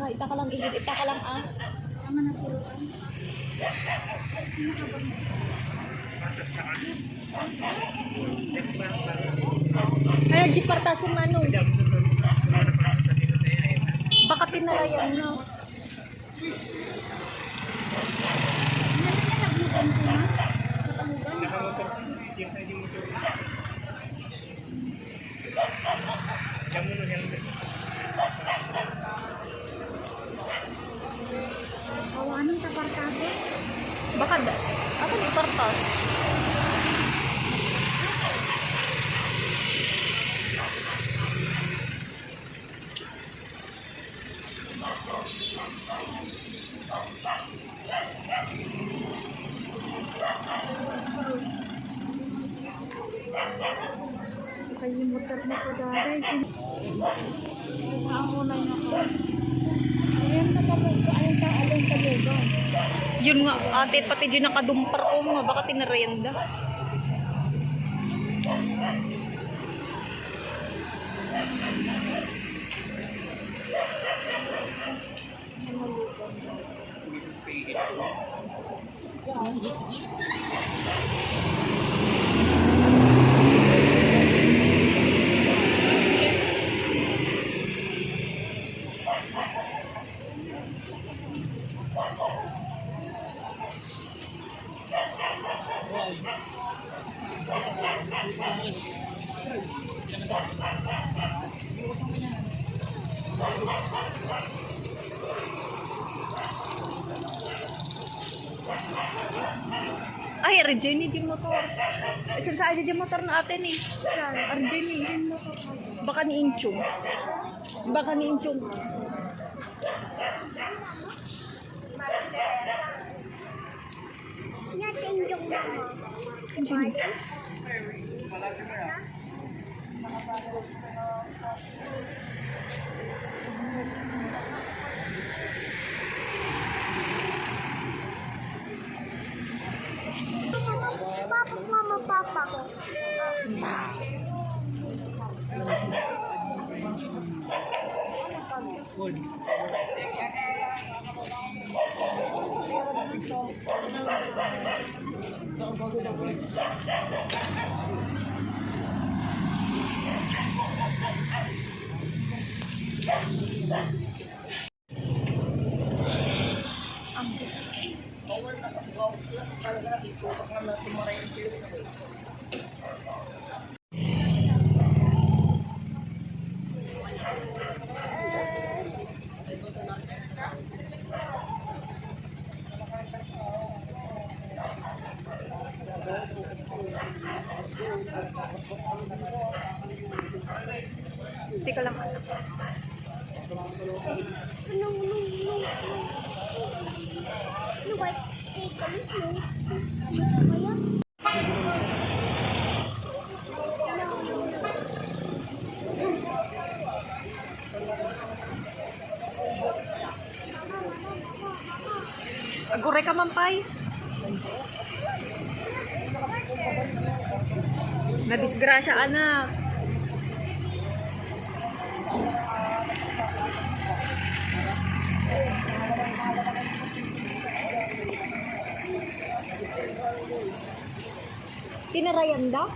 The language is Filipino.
Ita ka lang, igit. Ita ka lang, ah. Tama na turuan. Kaya di partasin mano. Baka tinarayan na. Kawanan sa partado. Baka ako di partas. Kaya yung motor na ko dahil. Ako na yun ako. Ayan na talaga. Ayan ka talaga. Yun nga, ate, pati dyan nakadumpar ko nga, baka tinarenda. Ay, Arjeni di motor. Isan sa aja di motor na atin eh. Arjeni. Baka ni Inchong. Baka ni Inchong. Natin yung mga. Papa, mama, papa. Hindi ka lang anak. Agure ka mampay. Nadisgrasya anak. Tinarayan da?